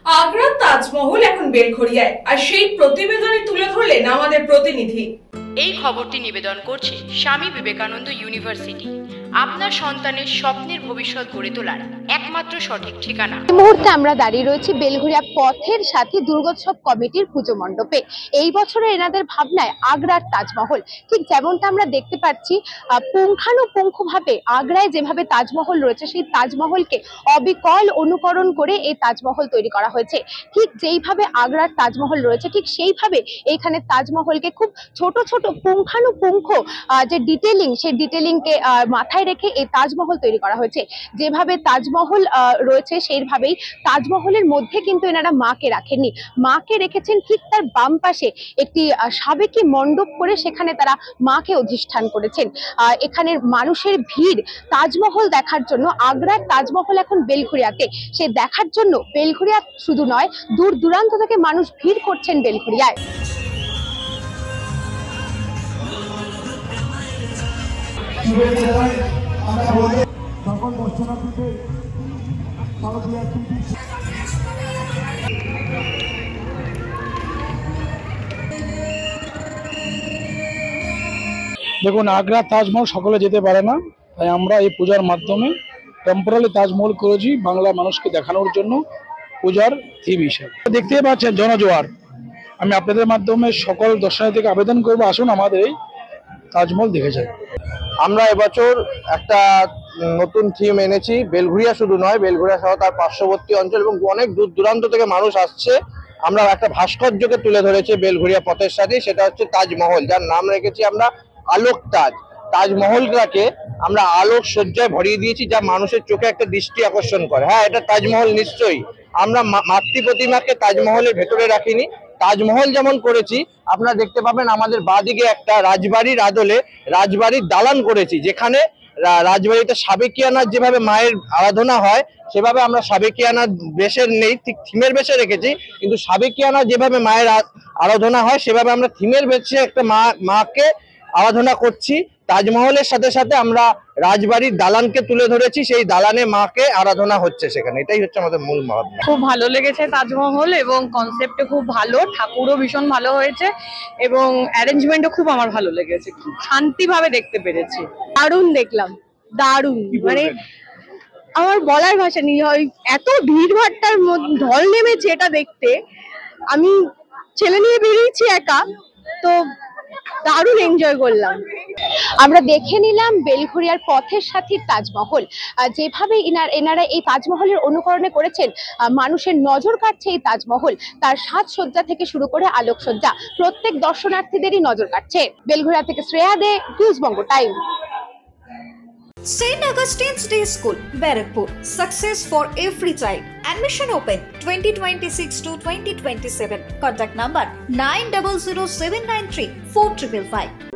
আগ্রার তাজমহল এখন বেলঘড়িয়ায়, আর সেই প্রতিবেদনে তুলে ধরলেন আমাদের প্রতিনিধি। এই খবরটি নিবেদন করছে স্বামী বিবেকানন্দ ইউনিভার্সিটি, আপনার সন্তানের স্বপ্নের ভবিষ্যৎ গড়ে তোলার একমাত্র সঠিক ঠিকানা। এই মুহূর্তে আমরা দাঁড়িয়ে রয়েছি বেলঘড়িয়া পথের সাথী দুর্গোৎসব কমিটির পুজো মণ্ডপে। এই বছরে এনাদের ভাবনায় আগ্রার তাজমহল, ঠিক যেমনটা আমরা দেখতে পাচ্ছি পুঙ্খানুপুঙ্খভাবে আগ্রায় যেভাবে তাজমহল রয়েছে সেই তাজমহলকে অবিকল অনুকরণ করে এই তাজমহল তৈরি করা হয়েছে। ঠিক যেইভাবে আগ্রার তাজমহল রয়েছে ঠিক সেইভাবে এইখানে তাজমহলকে খুব ছোট ছোট পুঙ্খানুপুঙ্খ যে ডিটেলিং, সেই ডিটেলিংকে মাথায় রেখে এই তাজমহল তৈরি করা হয়েছে। যেভাবে তাজমহল রয়েছে সেইভাবেই তাজমহলের মধ্যে কিন্তু এনারা মাকে রাখেননি, মাকে রেখেছেন ঠিক তার বাম পাশে একটি সাবেকি মণ্ডপ করে, সেখানে তারা মাকে অধিষ্ঠান করেছেন। এখানের মানুষের ভিড় তাজমহল দেখার জন্য, আগ্রার তাজমহল এখন বেলঘড়িয়াতে, সে দেখার জন্য বেলঘড়িয়া শুধু নয় দূর দূরান্ত থেকে মানুষ ভিড় করছেন বেলঘড়িয়ায়। দেখুন, আগ্রা তাজমহল সকলে যেতে পারে না, তাই আমরা এই পূজার মাধ্যমে টেম্পোরারি তাজমহল করেছি বাংলা মানুষকে দেখানোর জন্য পূজার থিম হিসেবে। দেখতেই পাচ্ছেন জনজোয়ার। আমি আপনাদের মাধ্যমে সকল দর্শনার্থীকে আবেদন করবো, আসুন আমাদের এই তাজমহল দেখে যান। আমরা এবছর একটা নতুন থিম এনেছি। বেলঘড়িয়া শুধু নয়, বেলঘড়িয়া সহ তার পার্শ্ববর্তী অঞ্চল এবং অনেক দূর দূরান্ত থেকে মানুষ আসছে। আমরা একটা ভাস্কর্যকে তুলে ধরেছি বেলঘড়িয়া পথের সাথে, সেটা হচ্ছে তাজমহল, যার নাম রেখেছি আমরা আলোক তাজ। তাজমহলটাকে আমরা আলোক সজ্জায় ভরিয়ে দিয়েছি, যা মানুষের চোখে একটা দৃষ্টি আকর্ষণ করে। হ্যাঁ, এটা তাজমহল নিশ্চয়ই। আমরা মাতৃ প্রতিমাকে তাজমহলের ভেতরে রাখিনি। তাজমহল যেমন করেছি, আপনারা দেখতে পাবেন আমাদের বাঁদিকে একটা রাজবাড়ির আদলে রাজবাড়ির দালান করেছি, যেখানে রাজবাড়িতে সাবেকিয়ানার যেভাবে মায়ের আরাধনা হয় সেভাবে আমরা সাবেকিয়ানার বেশে নেই, ঠিক থিমের বেশে রেখেছি, কিন্তু সাবেকিয়ানা যেভাবে মায়ের আরাধনা হয় সেভাবে আমরা থিমের বেশে একটা মাকে আরাধনা করছি। তাজমহলের সাথে সাথে আমরা রাজবাড়ির দালানকে তুলে ধরেছি, সেই দালানে মাকে আরাধনা হচ্ছে সেখানে। এটাই হচ্ছে আমাদের মূল ভাবনা। খুব ভালো লেগেছে তাজমহল, এবং কনসেপ্টে খুব ভালো, ঠাকুরও ভীষণ ভালো হয়েছে এবং অ্যারেঞ্জমেন্টও খুব আমার ভালো লেগেছে, খুব শান্তিভাবে দেখতে পেরেছি। দারুণ দেখলাম, দারুণ, মানে আমার বলার ভাষা নেই। এত ভিড় ভাট্টার মধ্যে ঢল নেমেছে এটা দেখতে। আমি ছেলে নিয়ে বেরিয়েছি একা, তো দারুণ এনজয় করলাম। আমরা দেখে নিলাম বেলঘড়িয়ার পথের সাথী তাজমহল, যেভাবে এনারা এই তাজমহলের অনুকরণে করেছেন। মানুষের নজর কাটছে এই তাজমহল, তার সাজসজ্জা থেকে শুরু করে আলোকসজ্জা, প্রত্যেক দর্শনার্থীদেরই নজর কাটছে। বেলঘড়িয়া থেকে শ্রেয়া দে, news Banga time. St. Augustine's Day School, Barakpur. Success for every child. Admission open 2026 to 2027. Contact number 900793 4555.